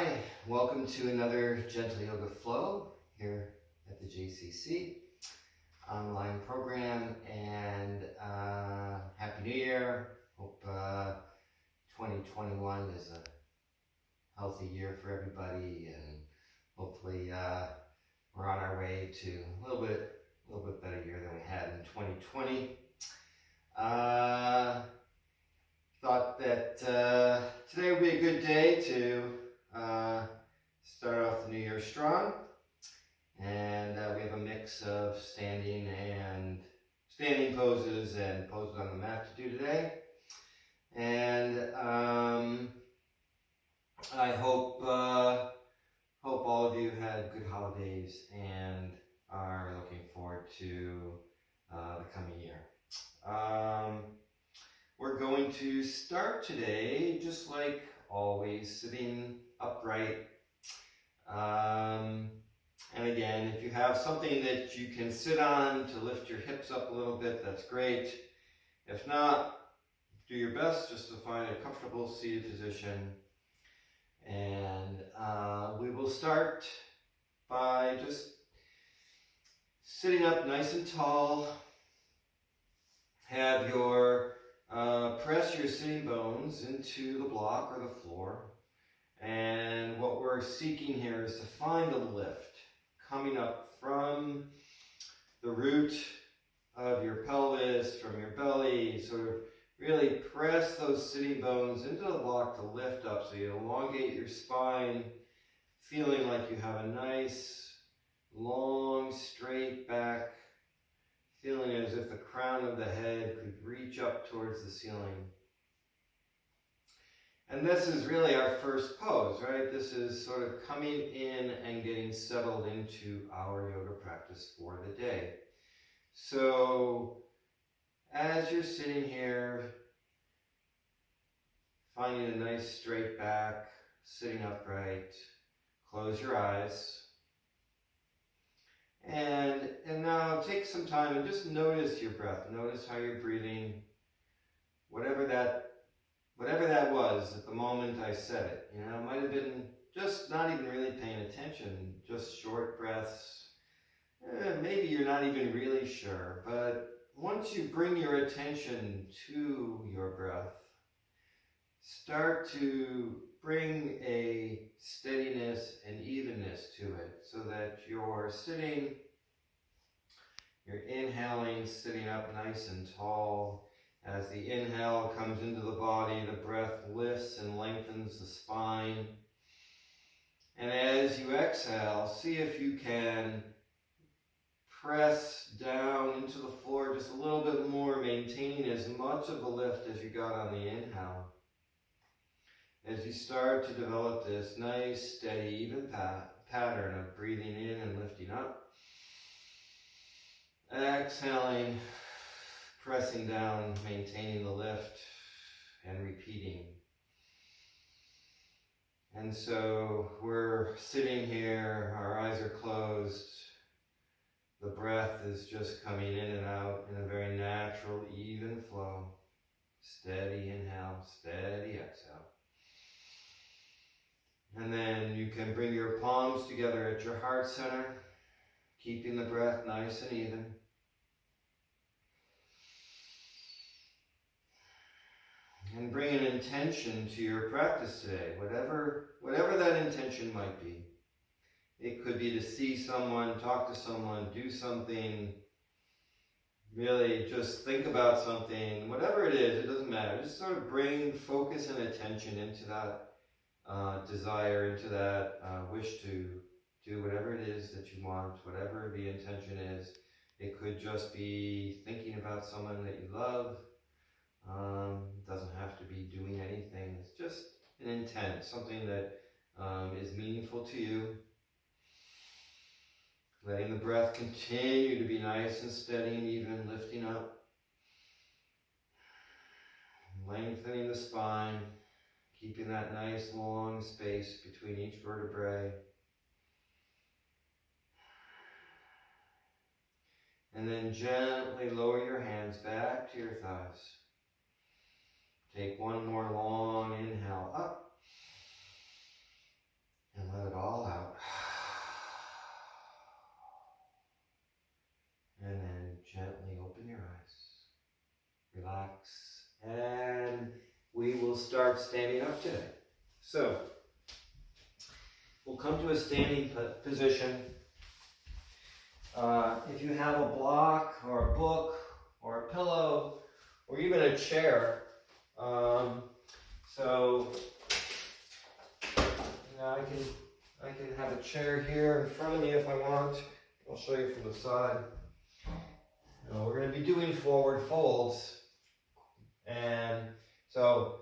Hi, welcome to another Gentle Yoga Flow here at the JCC online program, and Happy New Year. Hope 2021 is a healthy year for everybody, and hopefully we're on our way to a little bit better year than we had in 2020. Thought that today would be a good day to start off the new year strong, and we have a mix of standing poses and poses on the mat to do today. And I hope all of you had good holidays and are looking forward to the coming year. We're going to start today, just like always, sitting upright. And again, if you have something that you can sit on to lift your hips up a little bit, that's great. If not, do your best just to find a comfortable seated position. And we will start by just sitting up nice and tall. Have your press your sitting bones into the block or the floor. And what we're seeking here is to find a lift coming up from the root of your pelvis, from your belly. Sort of really press those sitting bones into the block to lift up, so you elongate your spine, feeling like you have a nice, long, straight back, feeling as if the crown of the head could reach up towards the ceiling. And this is really our first pose, right? This is sort of coming in and getting settled into our yoga practice for the day. So as you're sitting here, finding a nice straight back, sitting upright, close your eyes. And now take some time and just notice your breath. Notice how you're breathing. Whatever that was at the moment I said it. You know, it might have been just not even really paying attention, just short breaths. Maybe you're not even really sure, but once you bring your attention to your breath, start to bring a steadiness and evenness to it, so that you're inhaling, sitting up nice and tall. As the inhale comes into the body, the breath lifts and lengthens the spine. And as you exhale, see if you can press down into the floor just a little bit more, maintaining as much of the lift as you got on the inhale. As you start to develop this nice, steady, even pattern of breathing in and lifting up, exhaling, pressing down, maintaining the lift, and repeating. And so we're sitting here, our eyes are closed, the breath is just coming in and out in a very natural, even flow. Steady inhale, steady exhale. And then you can bring your palms together at your heart center, keeping the breath nice and even. And bring an intention to your practice today, whatever that intention might be. It could be to see someone, talk to someone, do something, really just think about something, whatever it is, it doesn't matter. Just sort of bring focus and attention into that desire, into that wish to do whatever it is that you want, whatever the intention is. It could just be thinking about someone that you love. Doesn't have to be doing anything. It's just an intent, something that is meaningful to you. Letting the breath continue to be nice and steady and even, lifting up. Lengthening the spine, keeping that nice long space between each vertebrae. And then gently lower your hands back to your thighs. Take one more long inhale up. standing up today. So, we'll come to a standing position. If you have a block or a book or a pillow or even a chair, so I can have a chair here in front of me if I want. I'll show you from the side. We're going to be doing forward folds, and so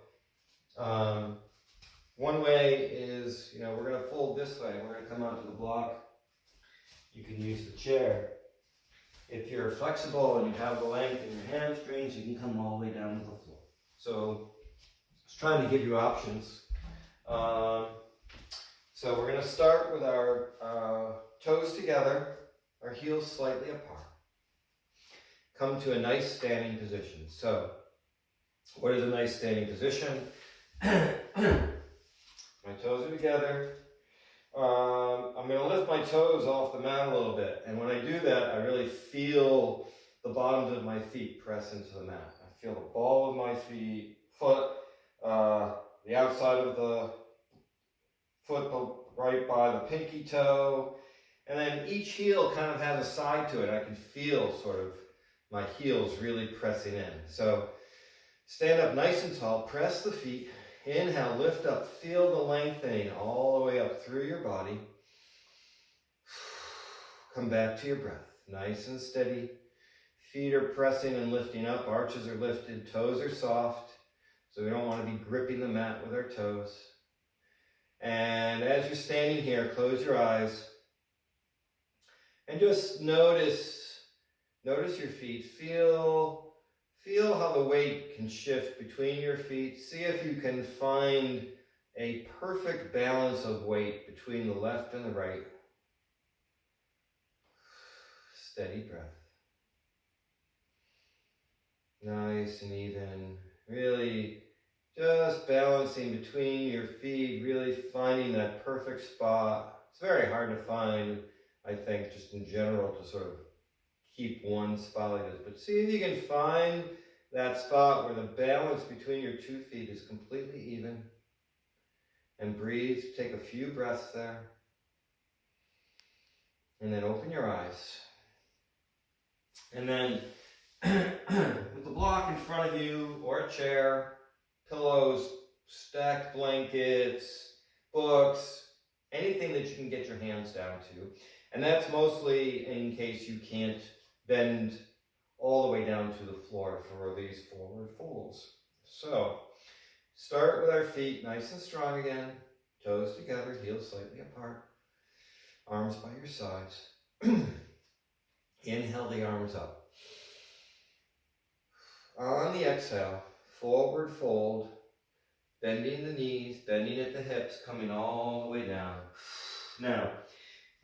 one way is, we're going to fold this way. We're going to come onto the block. You can use the chair. If you're flexible and you have the length in your hamstrings, you can come all the way down to the floor. So just trying to give you options. So we're going to start with our toes together, our heels slightly apart. Come to a nice standing position. So what is a nice standing position? My toes are together. I'm going to lift my toes off the mat a little bit. And when I do that, I really feel the bottoms of my feet press into the mat. I feel the ball of my foot, the outside of the foot right by the pinky toe. And then each heel kind of has a side to it. I can feel sort of my heels really pressing in. So stand up nice and tall, press the feet. Inhale, lift up, feel the lengthening all the way up through your body. Come back to your breath, nice and steady. Feet are pressing and lifting up, arches are lifted, toes are soft, so we don't want to be gripping the mat with our toes. And as you're standing here, close your eyes and just notice your feet. Feel how the weight can shift between your feet. See if you can find a perfect balance of weight between the left and the right. Steady breath. Nice and even. Really just balancing between your feet, really finding that perfect spot. It's very hard to find, I think, just in general, to sort of keep one spot like this, but see if you can find that spot where the balance between your two feet is completely even. And breathe, take a few breaths there. And then open your eyes. And then with the block in front of you, or a chair, pillows, stacked blankets, books, anything that you can get your hands down to. And that's mostly in case you can't bend all the way down to the floor for these forward folds. So, start with our feet nice and strong again. Toes together, heels slightly apart. Arms by your sides. Inhale the arms up. On the exhale, forward fold. Bending the knees, bending at the hips, coming all the way down. Now,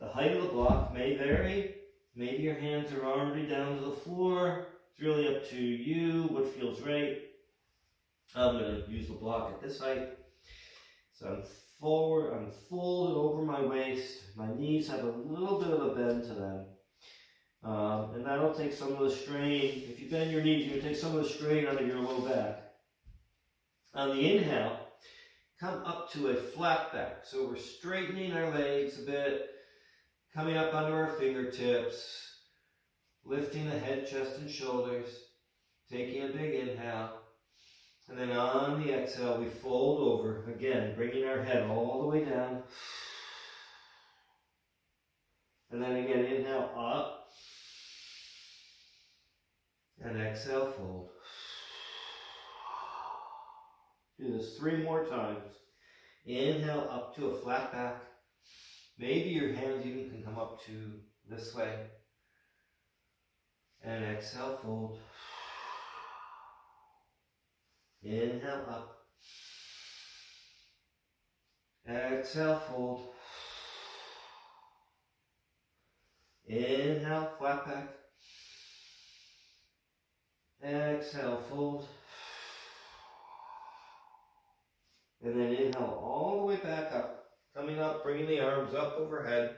the height of the block may vary. Maybe your hands are already down to the floor. It's really up to you, what feels right. I'm going to use the block at this height. So I'm forward, I'm folded over my waist. My knees have a little bit of a bend to them. And that'll take some of the strain. If you bend your knees, you're going to take some of the strain out of your low back. On the inhale, come up to a flat back. So we're straightening our legs a bit. Coming up onto our fingertips, lifting the head, chest, and shoulders, taking a big inhale, and then on the exhale, we fold over, again, bringing our head all the way down, and then again, inhale up, and exhale, fold. Do this 3 more times. Inhale up to a flat back. Maybe your hands even can come up to this way. And exhale, fold. Inhale up. Exhale, fold. Inhale, flat back. Exhale, fold. And then inhale all the way back up. Coming up, bringing the arms up overhead,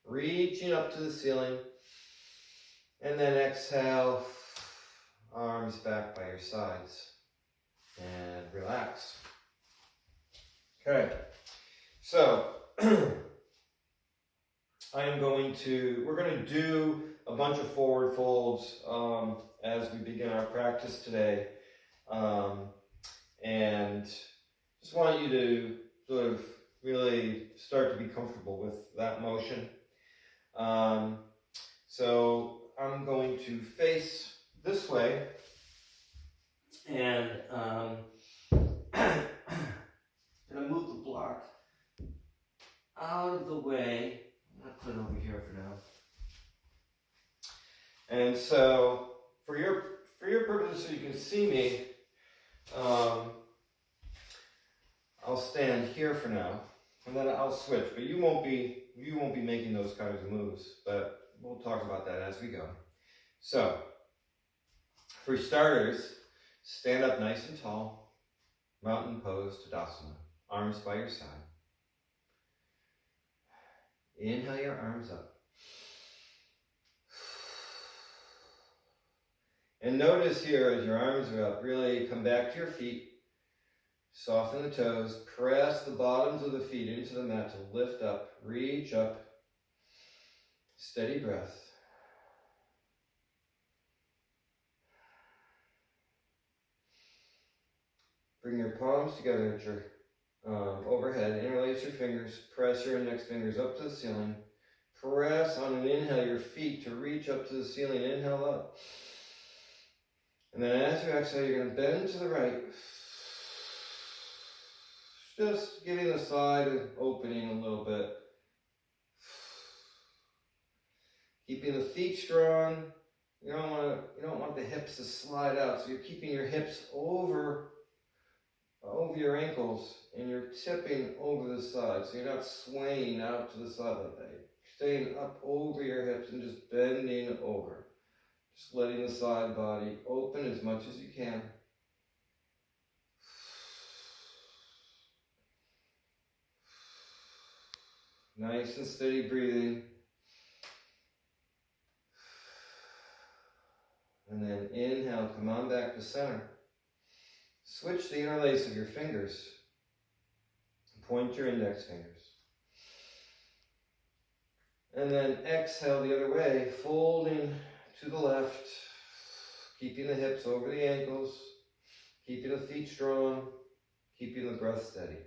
reaching up to the ceiling, and then exhale, arms back by your sides, and relax. Okay, so we're going to do a bunch of forward folds as we begin our practice today. And just want you to sort of really start to be comfortable with that motion. So I'm going to face this way, and I'm going to move the block out of the way. I'm going to put it over here for now. And so for your purposes, so you can see me, I'll stand here for now, and then I'll switch. But you won't be making those kinds of moves. But we'll talk about that as we go. So, for starters, stand up nice and tall, mountain pose, Tadasana, arms by your side. Inhale your arms up. And notice here as your arms are up, really come back to your feet, soften the toes, press the bottoms of the feet into the mat to lift up, reach up, steady breath. Bring your palms together at your overhead, interlace your fingers, press your index fingers up to the ceiling. Press on an inhale your feet to reach up to the ceiling, inhale up. And then as you exhale, you're going to bend to the right. Just getting the side opening a little bit. Keeping the feet strong. You don't want the hips to slide out, so you're keeping your hips over your ankles, and you're tipping over the side, so you're not swaying out to the side like that. You're staying up over your hips and just bending over. Just letting the side body open as much as you can. Nice and steady breathing. And then inhale, come on back to center. Switch the interlace of your fingers. Point your index fingers. And then exhale the other way, folding to the left, keeping the hips over the ankles, keeping the feet strong, keeping the breath steady.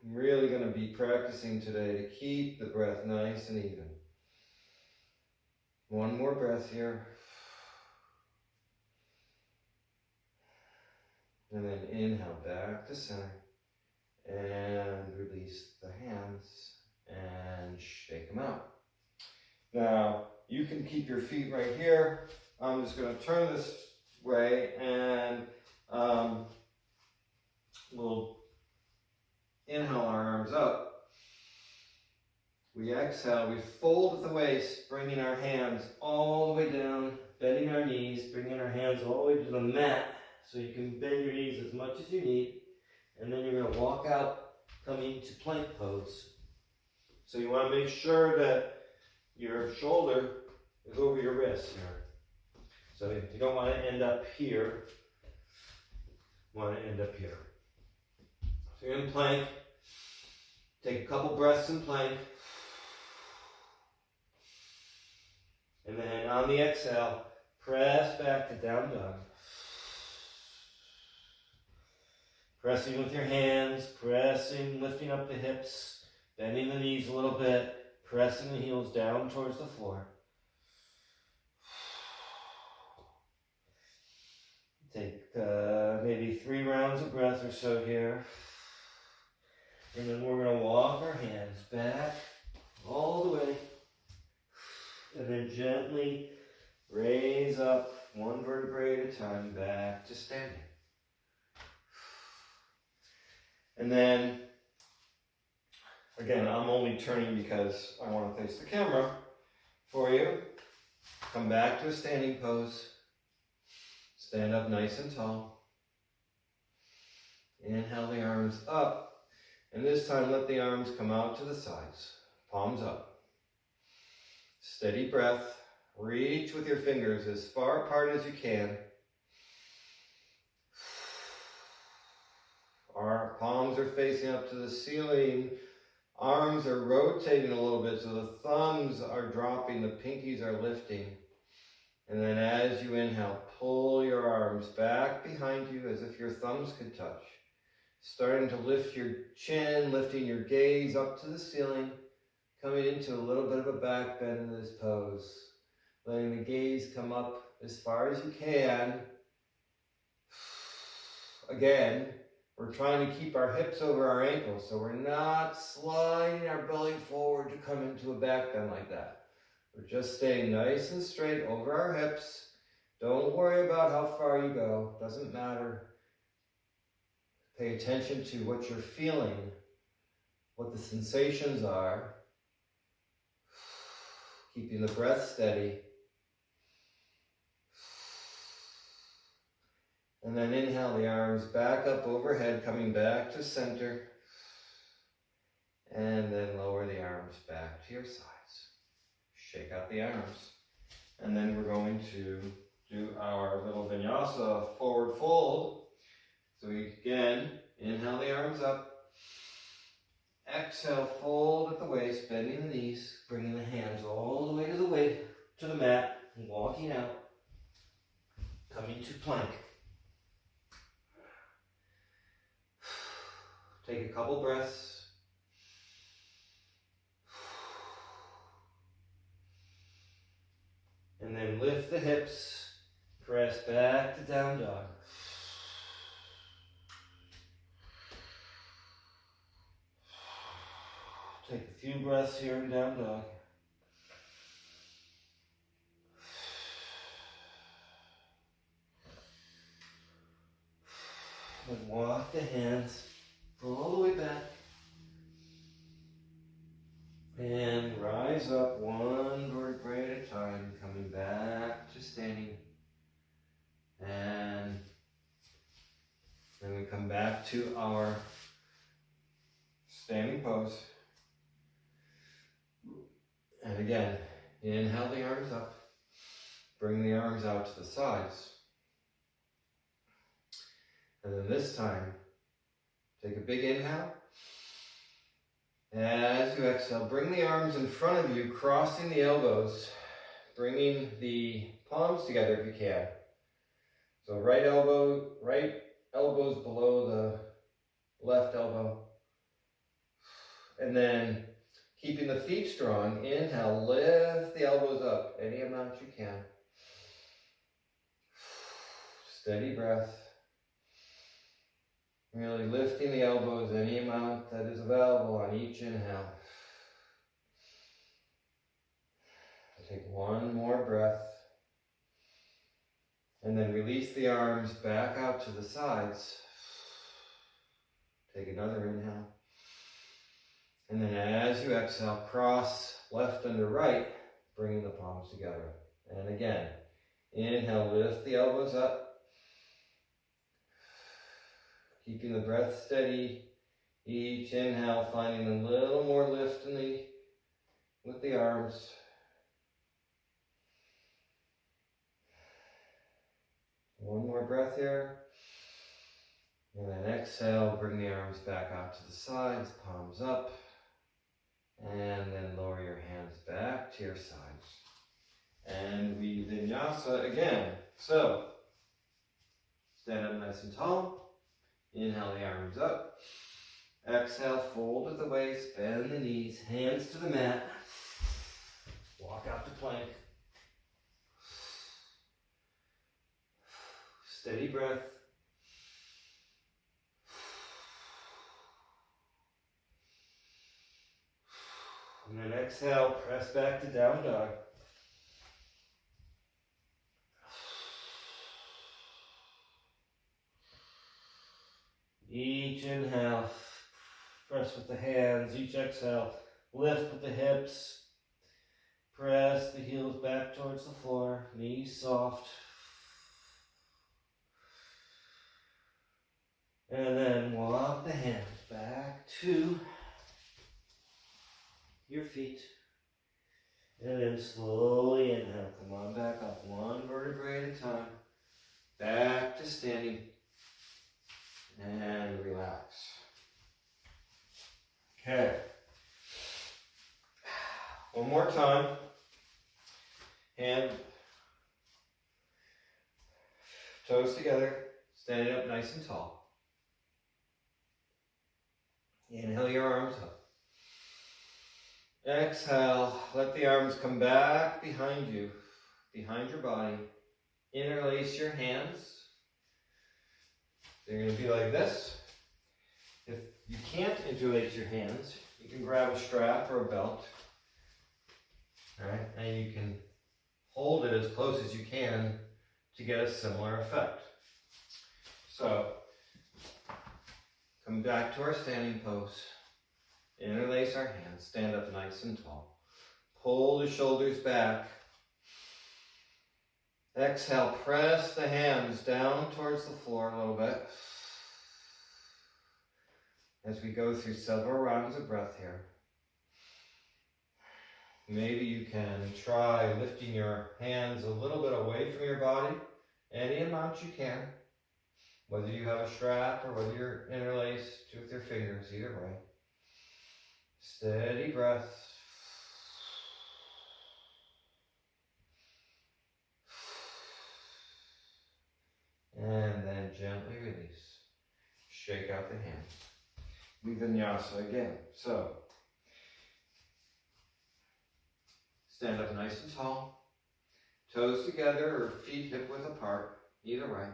I'm really going to be practicing today to keep the breath nice and even. One more breath here. And then inhale back to center. And release the hands and shake them out. Now, you can keep your feet right here. I'm just going to turn this way, and we'll inhale our arms up. We exhale, we fold at the waist, bringing our hands all the way down, bending our knees, bringing our hands all the way to the mat, so you can bend your knees as much as you need. And then you're going to walk out, coming to plank pose. So you want to make sure that your shoulder is over your wrist here. So you don't want to end up here. You want to end up here. So you're in plank. Take a couple breaths in plank. And then on the exhale, press back to down dog. Pressing with your hands, pressing, lifting up the hips, bending the knees a little bit, pressing the heels down towards the floor. Take maybe 3 rounds of breath or so here. And then we're going to walk our hands back all the way. And then gently raise up 1 vertebrae at a time back to standing. And then, again, I'm only turning because I want to face the camera for you. Come back to a standing pose. Stand up nice and tall. Inhale the arms up. And this time let the arms come out to the sides. Palms up. Steady breath. Reach with your fingers as far apart as you can. palms are facing up to the ceiling. Arms are rotating a little bit, so the thumbs are dropping, the pinkies are lifting. And then as you inhale, pull your arms back behind you as if your thumbs could touch. Starting to lift your chin, lifting your gaze up to the ceiling, coming into a little bit of a back bend in this pose. Letting the gaze come up as far as you can. Again, we're trying to keep our hips over our ankles, so we're not sliding our belly forward to come into a back bend like that. We're just staying nice and straight over our hips. Don't worry about how far you go, doesn't matter. Pay attention to what you're feeling, what the sensations are. Keeping the breath steady. And then inhale the arms back up overhead, coming back to center. And then lower the arms back to your sides. Shake out the arms. And then we're going to do our little vinyasa forward fold. So we again, inhale the arms up. Exhale, fold at the waist, bending the knees, bringing the hands all the way to the mat, and walking out. Coming to plank. Take a couple breaths. And then lift the hips, press back to down dog. Take a few breaths here in down dog. And walk the hands all the way back. And rise up one vertebrae at a time, coming back to standing. And then we come back to our standing pose. And again, inhale the arms up. Bring the arms out to the sides. And then this time, take a big inhale. As you exhale, bring the arms in front of you, crossing the elbows, bringing the palms together if you can. So right elbow's below the left elbow. And then keeping the feet strong, inhale, lift the elbows up any amount you can. Steady breath. Really lifting the elbows any amount that is available on each inhale. Take one more breath. And then release the arms back out to the sides. Take another inhale. And then as you exhale, cross left under right, bringing the palms together. And again, inhale, lift the elbows up. Keeping the breath steady. Each inhale, finding a little more lift with the arms. One more breath here. And then exhale, bring the arms back out to the sides, palms up. And then lower your hands back to your sides. And we vinyasa again. So, stand up nice and tall. Inhale the arms up. Exhale, fold at the waist, bend the knees, hands to the mat. Walk out to plank. Steady breath. And then exhale, press back to down dog. Each inhale, press with the hands. Each exhale, lift with the hips. Press the heels back towards the floor, knees soft. And then walk the hands back to your feet. And then slowly inhale, come on back up, one vertebrae at a time. Back to standing. And relax. Okay. One more time. Hand, toes together, standing up nice and tall. Inhale your arms up. Exhale, let the arms come back behind you, behind your body. Interlace your hands. They're going to be like this. If you can't interlace your hands, you can grab a strap or a belt. All right, and you can hold it as close as you can to get a similar effect. So, come back to our standing pose. Interlace our hands, stand up nice and tall. Pull the shoulders back. Exhale, press the hands down towards the floor a little bit. As we go through several rounds of breath here. Maybe you can try lifting your hands a little bit away from your body, any amount you can, whether you have a strap or whether you're interlaced with your fingers, either way. Steady breath. And then gently release. Shake out the hands. Vinyasa again. So, stand up nice and tall. Toes together or feet hip width apart. Either way.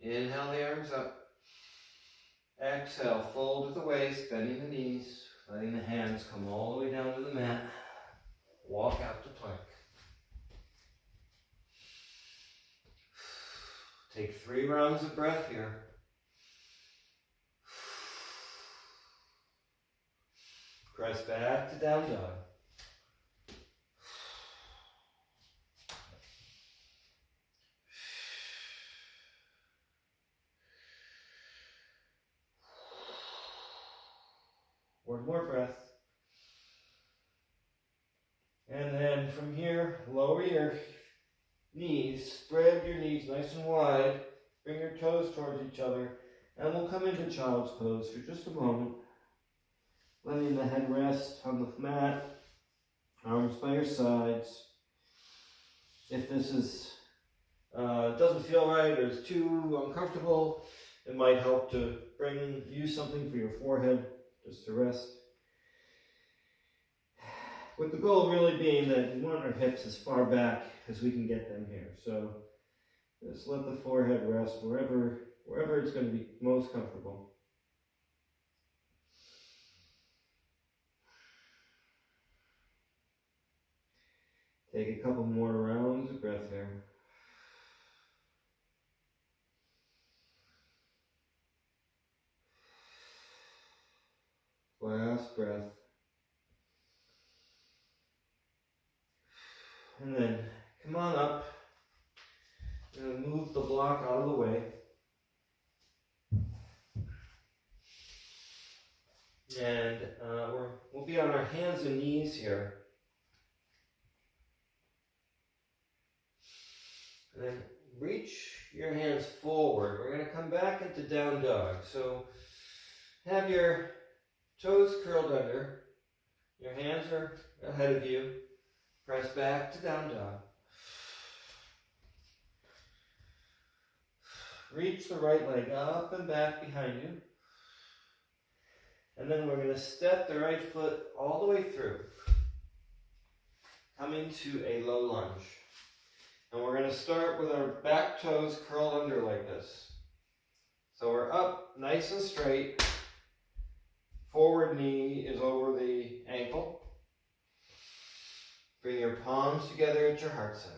Inhale the arms up. Exhale, fold at the waist, bending the knees, letting the hands come all the way down to the mat. Walk out to plank. Take 3 rounds of breath here. Press back to down dog. One more breath. And then from here, lower your knees, spread your knees nice and wide, bring your toes towards each other, and we'll come into child's pose for just a moment. Letting the head rest on the mat, arms by your sides. If this is doesn't feel right or is too uncomfortable, it might help to use something for your forehead just to rest. With the goal really being that we want our hips as far back as we can get them here. So just let the forehead rest wherever it's going to be most comfortable. Take a couple more rounds of breath here. Last breath. And then come on up. And move the block out of the way. And we'll be on our hands and knees here. And then reach your hands forward. We're going to come back into down dog. So have your toes curled under. Your hands are ahead of you. Press back to down dog. Reach the right leg up and back behind you. And then we're going to step the right foot all the way through. Coming to a low lunge. And we're going to start with our back toes curled under like this. So we're up nice and straight. Forward knee is over the ankle. Bring your palms together at your heart center.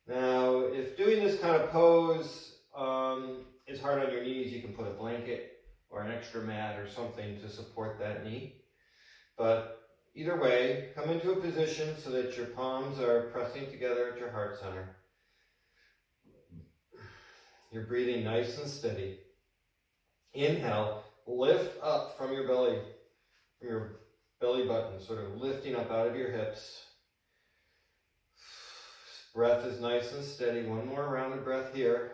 Now, if doing this kind of pose is hard on your knees, you can put a blanket or an extra mat or something to support that knee. But either way, come into a position so that your palms are pressing together at your heart center. You're breathing nice and steady. Inhale, lift up from your belly button, sort of lifting up out of your hips. Breath is nice and steady. One more round of breath here.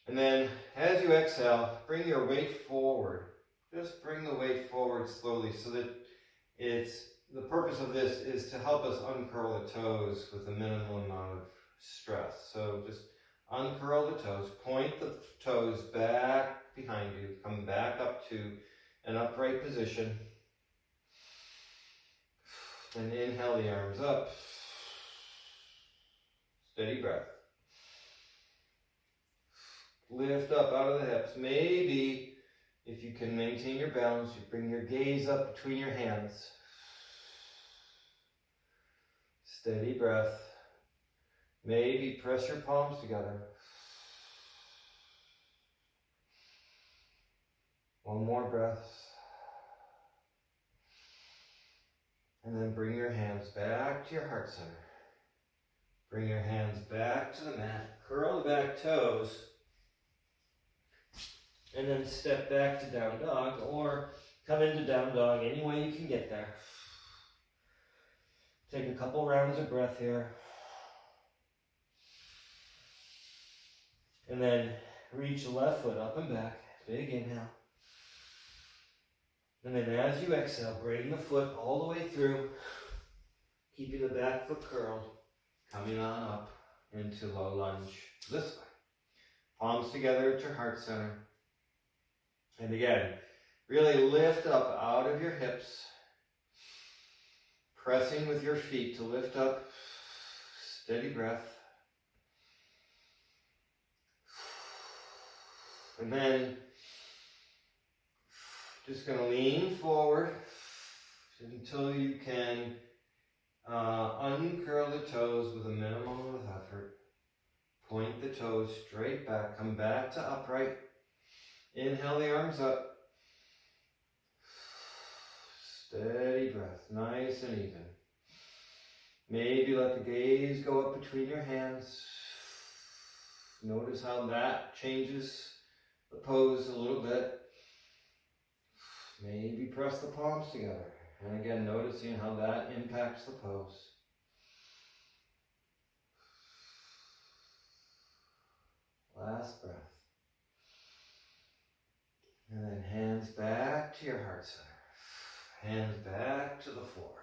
And then as you exhale, bring your weight forward. Just bring the weight forward slowly so that the purpose of this is to help us uncurl the toes with a minimal amount of stress. So just uncurl the toes, point the toes back behind you, come back up to an upright position. And inhale the arms up. Steady breath. Lift up out of the hips. Maybe if you can maintain your balance, you bring your gaze up between your hands. Steady breath. Maybe press your palms together. One more breath. And then bring your hands back to your heart center. Bring your hands back to the mat. Curl the back toes. And then step back to down dog, or come into down dog any way you can get there. Take a couple rounds of breath here. And then reach the left foot up and back. Big inhale. And then as you exhale, bring the foot all the way through, keeping the back foot curled, coming on up into low lunge this way. Palms together at your heart center. And again, really lift up out of your hips, pressing with your feet to lift up. Steady breath. And then just going to lean forward until you can uncurl the toes with a minimum of effort. Point the toes straight back. Come back to upright. Inhale the arms up. Steady breath. Nice and even. Maybe let the gaze go up between your hands. Notice how that changes the pose a little bit. Maybe press the palms together. And again, noticing how that impacts the pose. Last breath. And then hands back to your heart center. Hands back to the floor.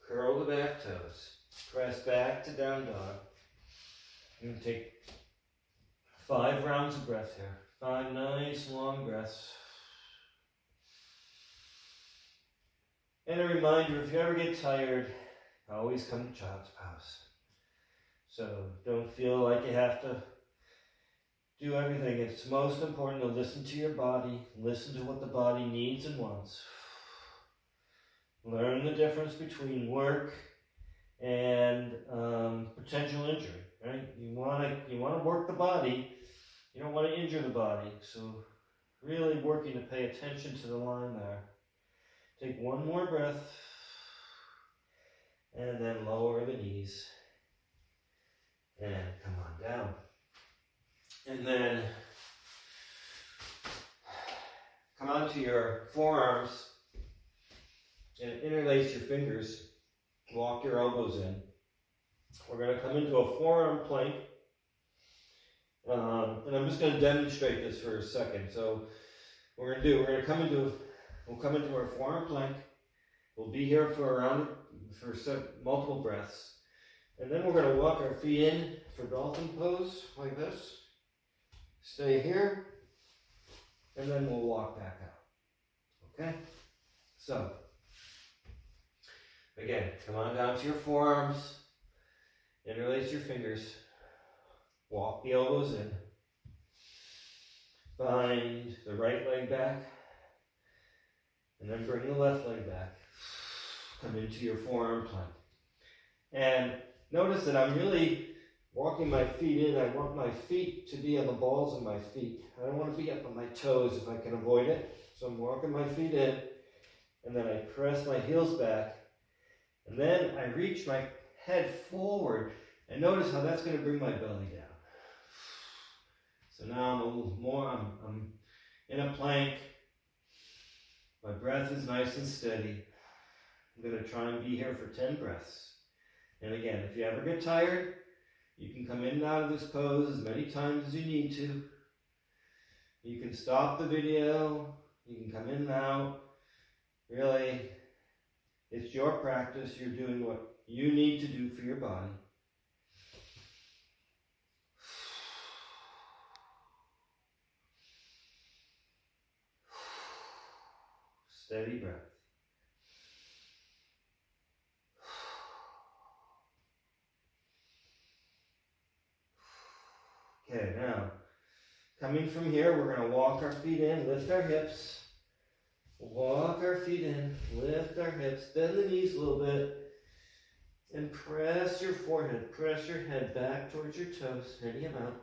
Curl the back toes. Press back to down dog. And take 5 rounds of breath here. 5 nice long breaths. And a reminder, if you ever get tired, always come to child's pose. So don't feel like you have to do everything. It's most important to listen to your body, listen to what the body needs and wants. Learn the difference between work and potential injury, right? You want to work the body, you don't want to injure the body. So really working to pay attention to the line there. Take 1 more breath, and then lower the knees, and come on down. And then come onto your forearms, and interlace your fingers, walk your elbows in. We're going to come into a forearm plank, and I'm just going to demonstrate this for a second. So what we're going to come into our forearm plank. We'll be here for multiple breaths. And then we're going to walk our feet in for dolphin pose, like this. Stay here. And then we'll walk back out. Okay? So, again, come on down to your forearms. Interlace your fingers. Walk the elbows in. Find the right leg back. And then bring the left leg back. Come into your forearm plank. And notice that I'm really walking my feet in. I want my feet to be on the balls of my feet. I don't want to be up on my toes if I can avoid it. So I'm walking my feet in. And then I press my heels back. And then I reach my head forward. And notice how that's going to bring my belly down. So now I'm a little more, I'm in a plank. My breath is nice and steady. I'm going to try and be here for 10 breaths. And again, if you ever get tired, you can come in and out of this pose as many times as you need to. You can stop the video, you can come in and out. Really, it's your practice. You're doing what you need to do for your body. Steady breath. Okay, now, coming from here, we're going to walk our feet in, lift our hips. Walk our feet in, lift our hips, bend the knees a little bit, and press your forehead, press your head back towards your toes, steady them out.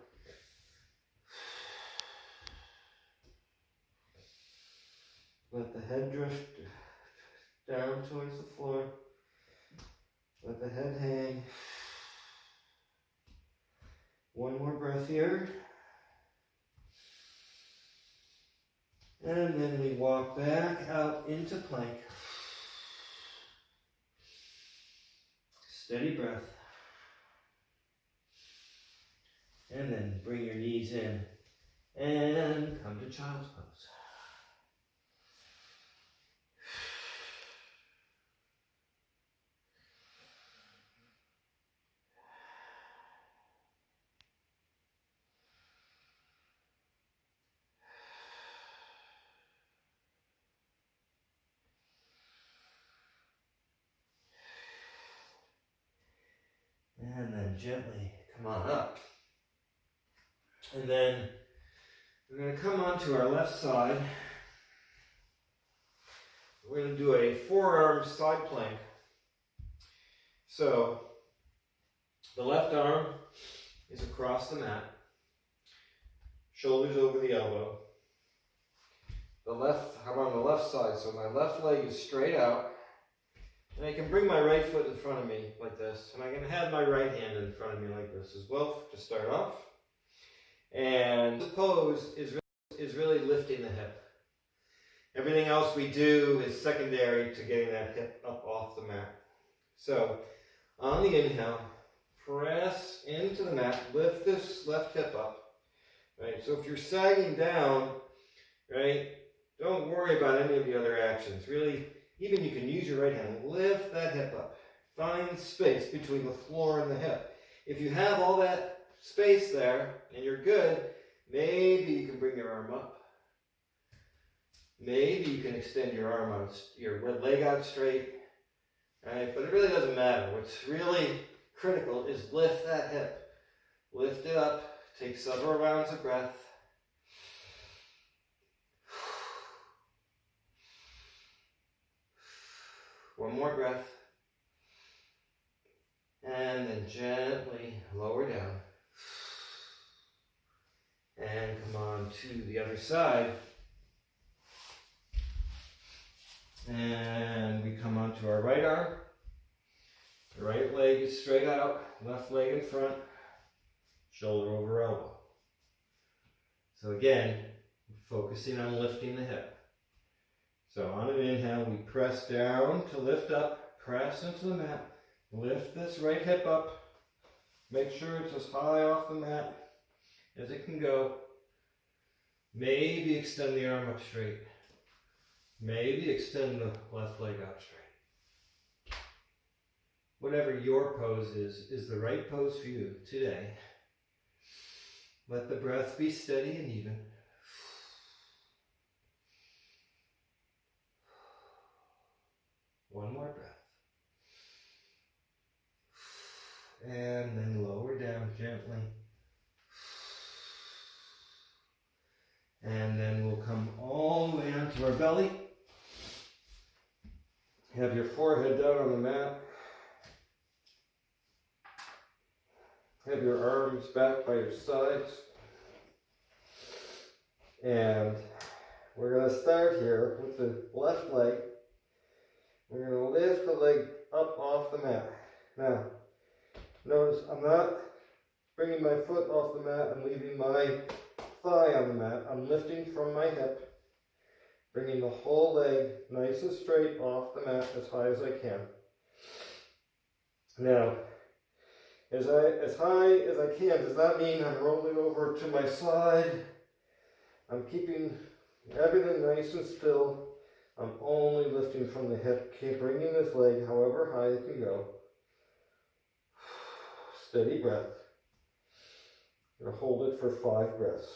Let the head drift down towards the floor. Let the head hang. One more breath here. And then we walk back out into plank. Steady breath. And then bring your knees in and come to child's pose. And then gently come on up. And then we're going to come onto our left side. We're going to do a forearm side plank. So the left arm is across the mat. Shoulders over the elbow. I'm on the left side, so my left leg is straight out. And I can bring my right foot in front of me like this. And I can have my right hand in front of me like this as well to start off. And the pose is really lifting the hip. Everything else we do is secondary to getting that hip up off the mat. So on the inhale, press into the mat, lift this left hip up. Right? So if you're sagging down, right, don't worry about any of the other actions. Really, even you can use your right hand. Lift that hip up. Find space between the floor and the hip. If you have all that space there and you're good, maybe you can bring your arm up. Maybe you can extend your arm out, your leg out straight. Right? But it really doesn't matter. What's really critical is lift that hip. Lift it up. Take several rounds of breath. One more breath. And then gently lower down. And come on to the other side. And we come onto our right arm. The right leg is straight out, left leg in front, shoulder over elbow. So again, focusing on lifting the hip. So on an inhale, we press down to lift up, press into the mat, lift this right hip up, make sure it's as high off the mat as it can go. Maybe extend the arm up straight. Maybe extend the left leg out straight. Whatever your pose is the right pose for you today. Let the breath be steady and even. One more breath. And then lower down gently. And then we'll come all the way onto our belly. Have your forehead down on the mat. Have your arms back by your sides. And we're going to start here with the left leg. We're going to lift the leg up off the mat. Now, notice I'm not bringing my foot off the mat and leaving my thigh on the mat. I'm lifting from my hip, bringing the whole leg nice and straight off the mat as high as I can. Now, as high as I can, does that mean I'm rolling over to my side? I'm keeping everything nice and still. I'm only lifting from the hip, keep bringing this leg however high it can go. Steady breath. I'm going to hold it for 5 breaths.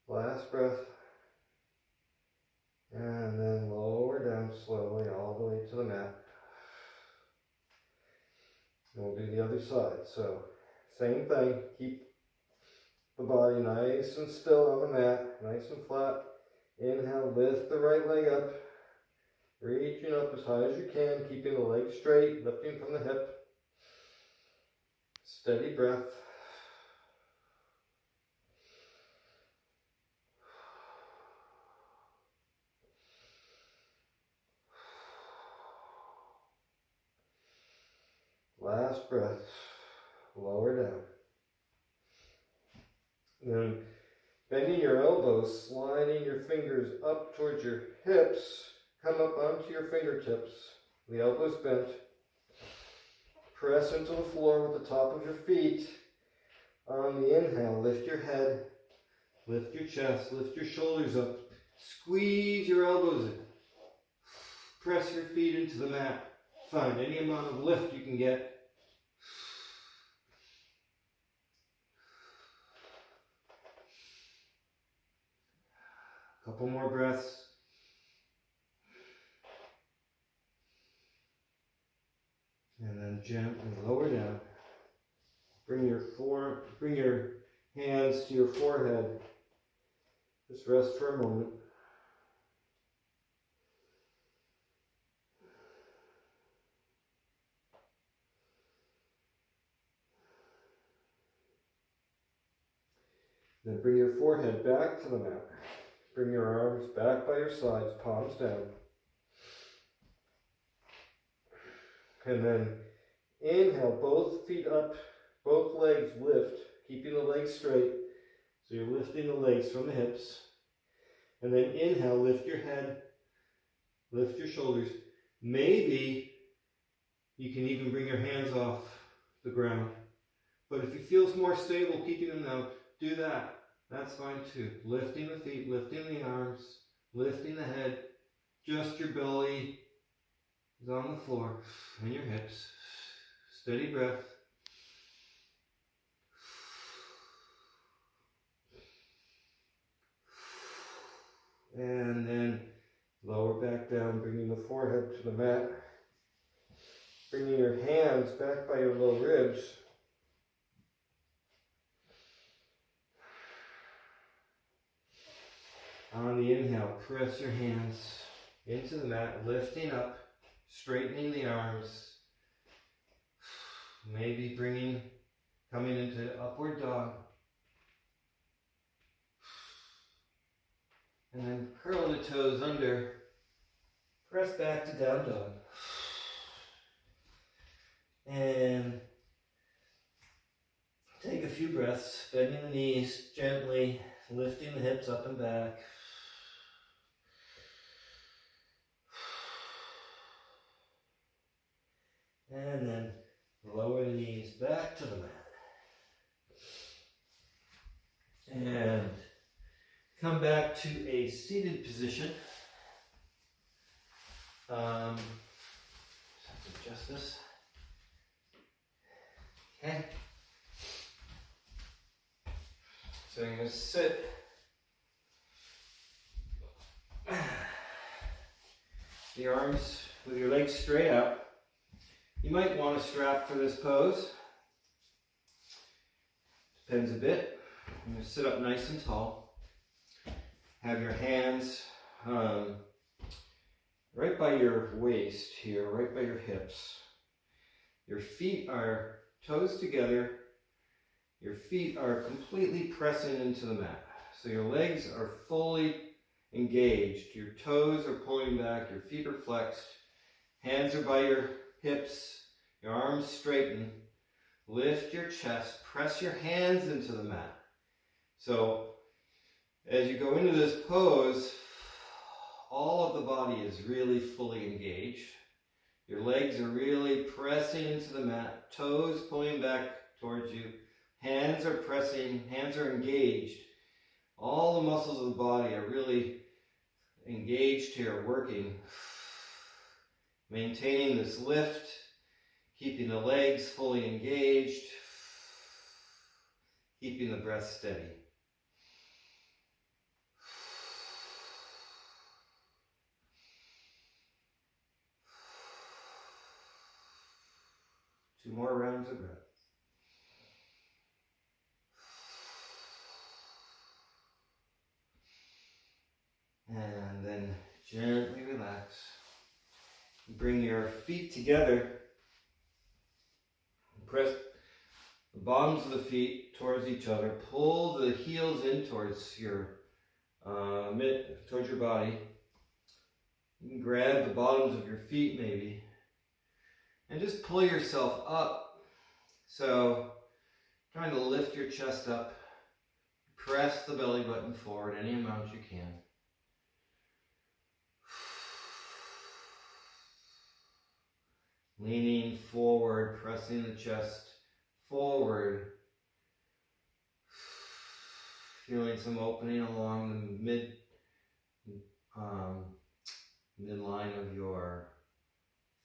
Last breath. And then lower down slowly all the way to the mat. And we'll do the other side. So, same thing. Keep the body nice and still on the mat, nice and flat. Inhale, lift the right leg up. Reaching up as high as you can, keeping the leg straight, lifting from the hip. Steady breath. Last breath. Lower down. Then bending your elbows, sliding your fingers up towards your hips. Come up onto your fingertips. The elbows bent. Press into the floor with the top of your feet. On the inhale, lift your head, lift your chest, lift your shoulders up. Squeeze your elbows in. Press your feet into the mat. Find any amount of lift you can get. Couple more breaths. And then gently lower down. Bring your hands to your forehead. Just rest for a moment. Then bring your forehead back to the mat. Bring your arms back by your sides, palms down. And then inhale, both feet up, both legs lift, keeping the legs straight. So you're lifting the legs from the hips. And then inhale, lift your head, lift your shoulders. Maybe you can even bring your hands off the ground. But if it feels more stable, keeping them out, do that. That's fine too. Lifting the feet, lifting the arms, lifting the head. Just your belly is on the floor and your hips. Steady breath. And then lower back down, bringing the forehead to the mat. Bringing your hands back by your low ribs. On the inhale, press your hands into the mat, lifting up, straightening the arms. Maybe coming into upward dog. And then curl the toes under, press back to down dog. And take a few breaths, bending the knees gently, lifting the hips up and back. And then lower the knees back to the mat. And come back to a seated position. Just have to adjust this. Okay. So you're going to sit. The arms with your legs straight out. You might want a strap for this pose. Depends a bit. I'm going to sit up nice and tall. Have your hands right by your waist here, right by your hips. Your feet are toes together. Your feet are completely pressing into the mat. So your legs are fully engaged. Your toes are pulling back. Your feet are flexed. Hands are by your hips. Your arms straighten. Lift your chest. Press your hands into the mat. So as you go into this pose, all of the body is really fully engaged. Your legs are really pressing into the mat, toes pulling back towards you, hands are pressing, hands are engaged. All the muscles of the body are really engaged here, working. Maintaining this lift, keeping the legs fully engaged, keeping the breath steady. Two more rounds of breath. And then gently relax. Bring your feet together. Press the bottoms of the feet towards each other. Pull the heels in towards your towards your body. You can grab the bottoms of your feet maybe. And just pull yourself up. So, trying to lift your chest up. Press the belly button forward any amount you can. Leaning forward, pressing the chest forward. Feeling some opening along the midline of your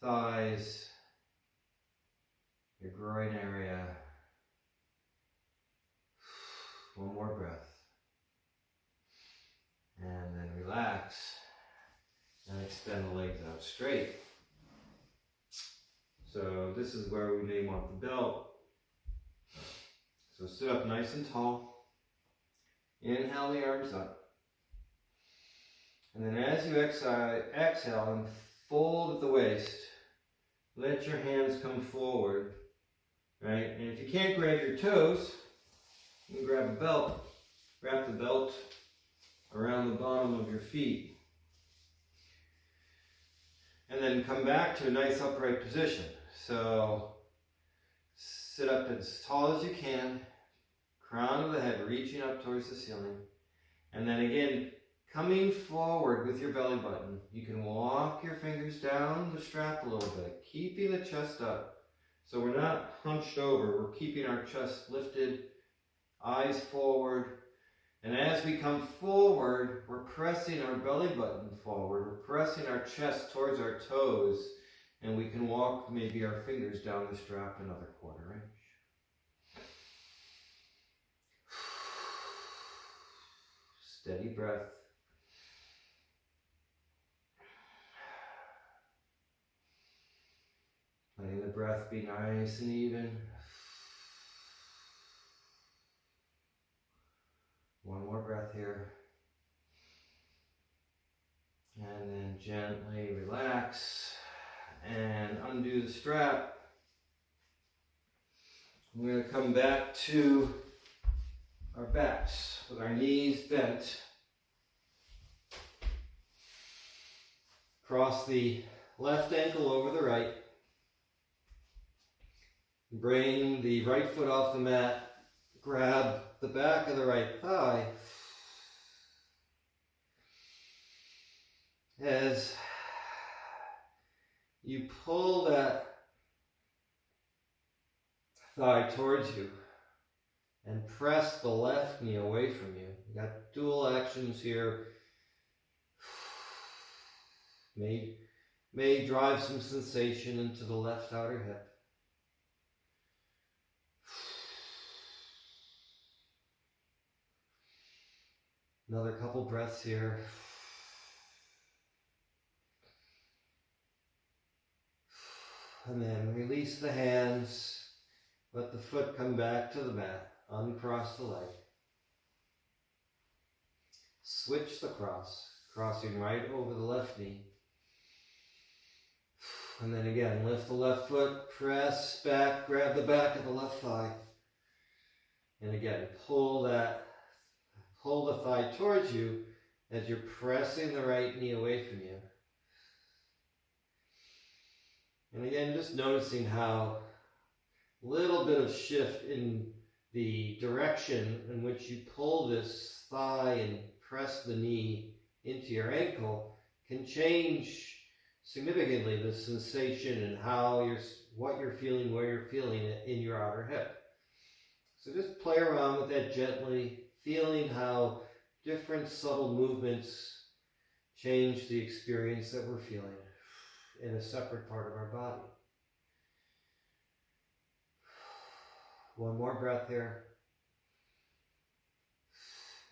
thighs, your groin area. One more breath. And then relax and extend the legs out straight. So this is where we may want the belt. So sit up nice and tall. Inhale the arms up. And then as you exhale and fold at the waist, let your hands come forward. Right? And if you can't grab your toes, you can grab a belt. Wrap the belt around the bottom of your feet. And then come back to a nice upright position. So sit up as tall as you can, crown of the head reaching up towards the ceiling. And then again, coming forward with your belly button. You can walk your fingers down the strap a little bit, keeping the chest up. So we're not hunched over, we're keeping our chest lifted, eyes forward. And as we come forward, we're pressing our belly button forward. We're pressing our chest towards our toes. And we can walk maybe our fingers down the strap another quarter inch. Steady breath. Letting the breath be nice and even. One more breath here. And then gently relax and undo the strap. We're going to come back to our backs with our knees bent. Cross the left ankle over the right. Bring the right foot off the mat. Grab the back of the right thigh. As you pull that thigh towards you and press the left knee away from you. You got dual actions here. May drive some sensation into the left outer hip. Another couple breaths here. And then release the hands. Let the foot come back to the mat. Uncross the leg. Switch the cross. Crossing right over the left knee. And then again, lift the left foot. Press back. Grab the back of the left thigh. And again, pull the thigh towards you as you're pressing the right knee away from you. And again, just noticing how little bit of shift in the direction in which you pull this thigh and press the knee into your ankle can change significantly the sensation and what you're feeling, where you're feeling it in your outer hip. So just play around with that gently, feeling how different subtle movements change the experience that we're feeling in a separate part of our body. One more breath here.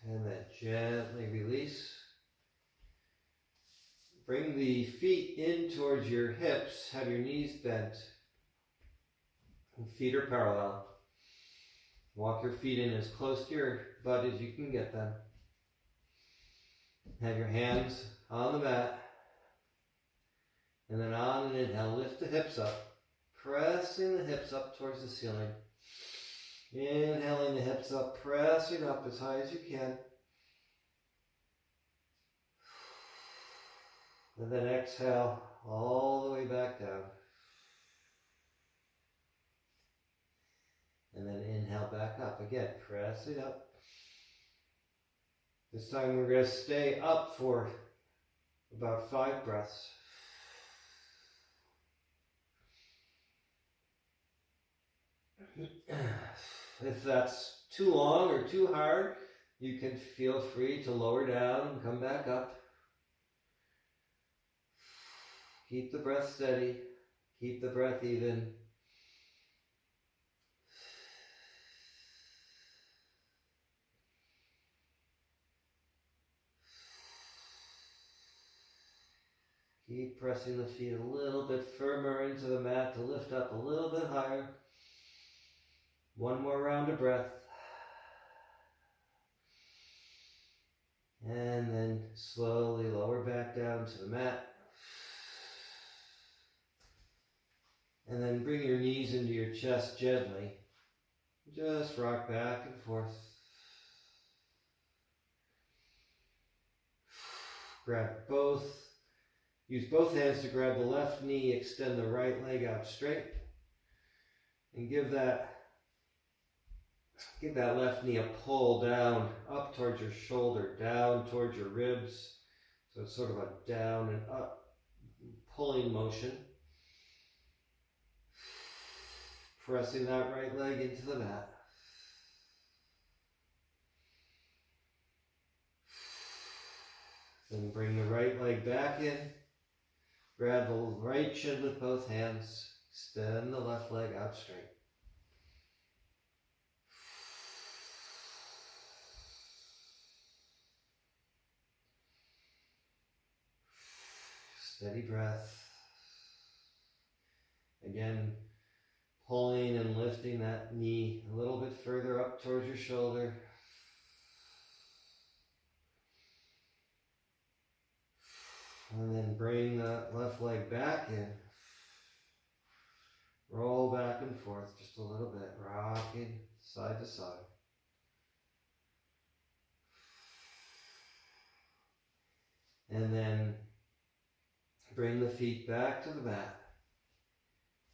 And then gently release. Bring the feet in towards your hips. Have your knees bent. And feet are parallel. Walk your feet in as close to your butt as you can get them. Have your hands on the mat. And then on an inhale, lift the hips up. Pressing the hips up towards the ceiling. Inhaling the hips up, pressing up as high as you can. And then exhale all the way back down. And then inhale back up. Again, pressing up. This time we're going to stay up for about 5 breaths. If that's too long or too hard, you can feel free to lower down and come back up. Keep the breath steady. Keep the breath even. Keep pressing the feet a little bit firmer into the mat to lift up a little bit higher. One more round of breath. And then slowly lower back down to the mat. And then bring your knees into your chest gently. Just rock back and forth. Use both hands to grab the left knee, extend the right leg out straight. And give that left knee a pull down, up towards your shoulder, down towards your ribs. So it's sort of a down and up pulling motion. Pressing that right leg into the mat. Then bring the right leg back in. Grab the right shin with both hands. Extend the left leg out straight. Steady breath. Again, pulling and lifting that knee a little bit further up towards your shoulder. And then bring that left leg back in. Roll back and forth just a little bit, rocking side to side. And then bring the feet back to the mat.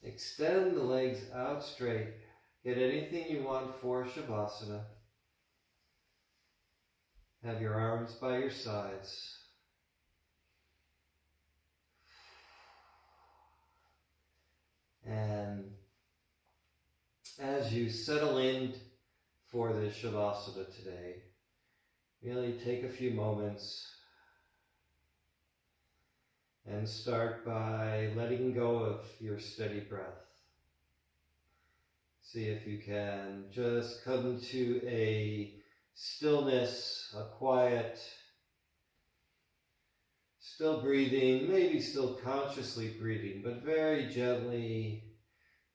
Extend the legs out straight. Get anything you want for Shavasana. Have your arms by your sides. And as you settle in for this Shavasana today, really take a few moments and start by letting go of your steady breath. See if you can just come to a stillness, a quiet, still breathing, maybe still consciously breathing, but very gently,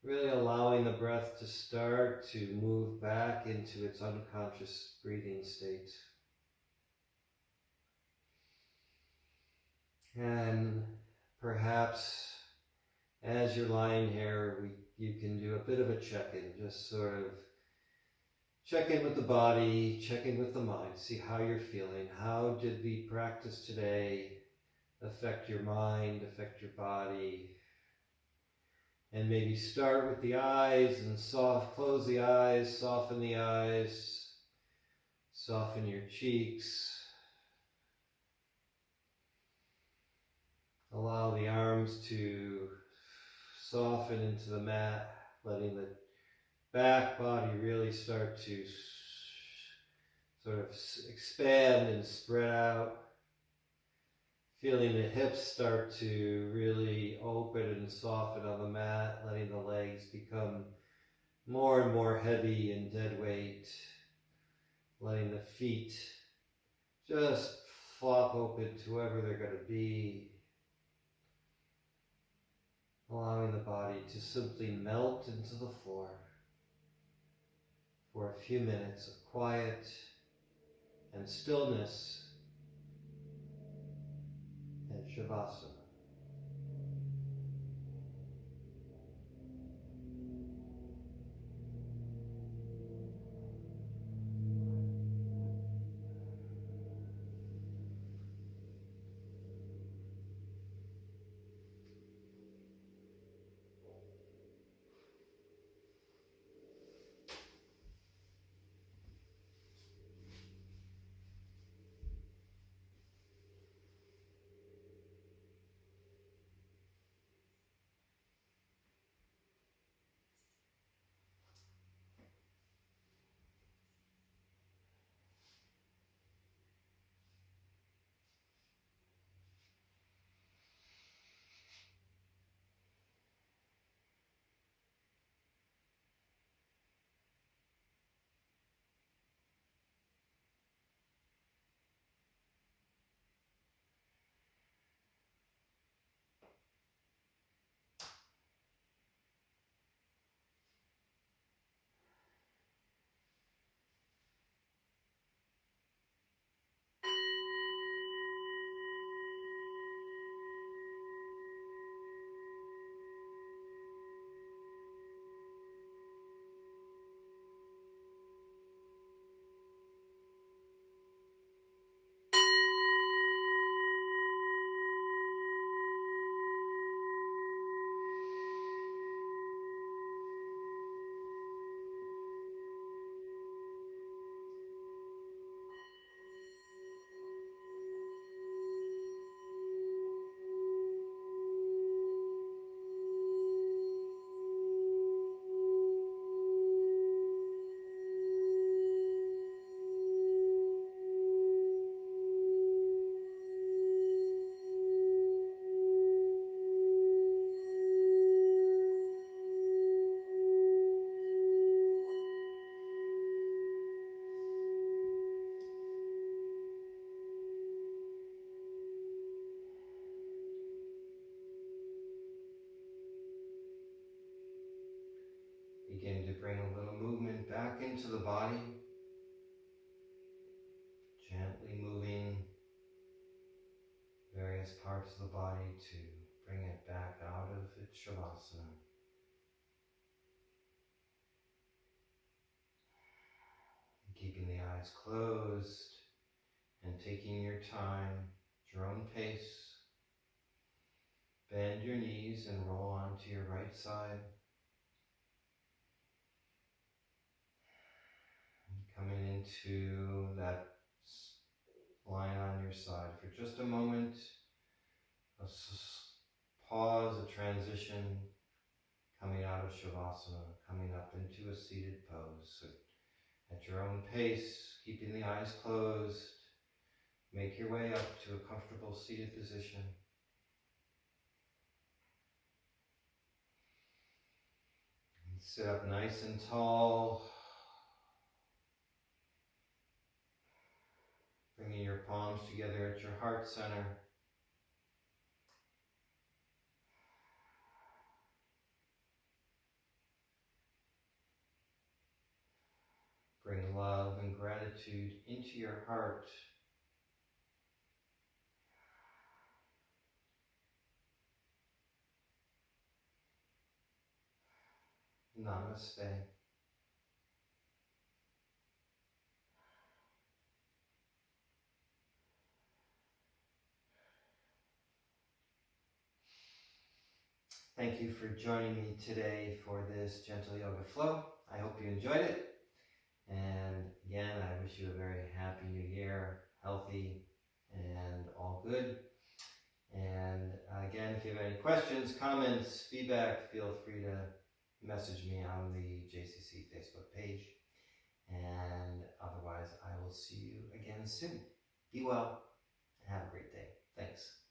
really allowing the breath to start to move back into its unconscious breathing state. And perhaps as you're lying here, you can do a bit of a check-in, just sort of check in with the body, check in with the mind, see how you're feeling. How did the practice today affect your mind, affect your body? And maybe start with the eyes and close the eyes, soften the eyes, soften your cheeks. Allow the arms to soften into the mat, letting the back body really start to sort of expand and spread out. Feeling the hips start to really open and soften on the mat, letting the legs become more and more heavy and dead weight. Letting the feet just flop open to whoever they're going to be. Allowing the body to simply melt into the floor for a few minutes of quiet and stillness and Shavasana. Begin to bring a little movement back into the body, gently moving various parts of the body to bring it back out of its Shavasana. Keeping the eyes closed and taking your time, at your own pace. Bend your knees and roll onto your right side. Coming into that line on your side for just a moment. A pause, a transition, coming out of Shavasana, coming up into a seated pose. So at your own pace, keeping the eyes closed, make your way up to a comfortable seated position. And sit up nice and tall. Bringing your palms together at your heart center. Bring love and gratitude into your heart. Namaste. Thank you for joining me today for this Gentle Yoga Flow. I hope you enjoyed it. And again, I wish you a very happy new year, healthy and all good. And again, And if you have any questions, comments, feedback, feel free to message me on the JCC Facebook page. And otherwise, I will see you again soon. Be well and have a great day. Thanks.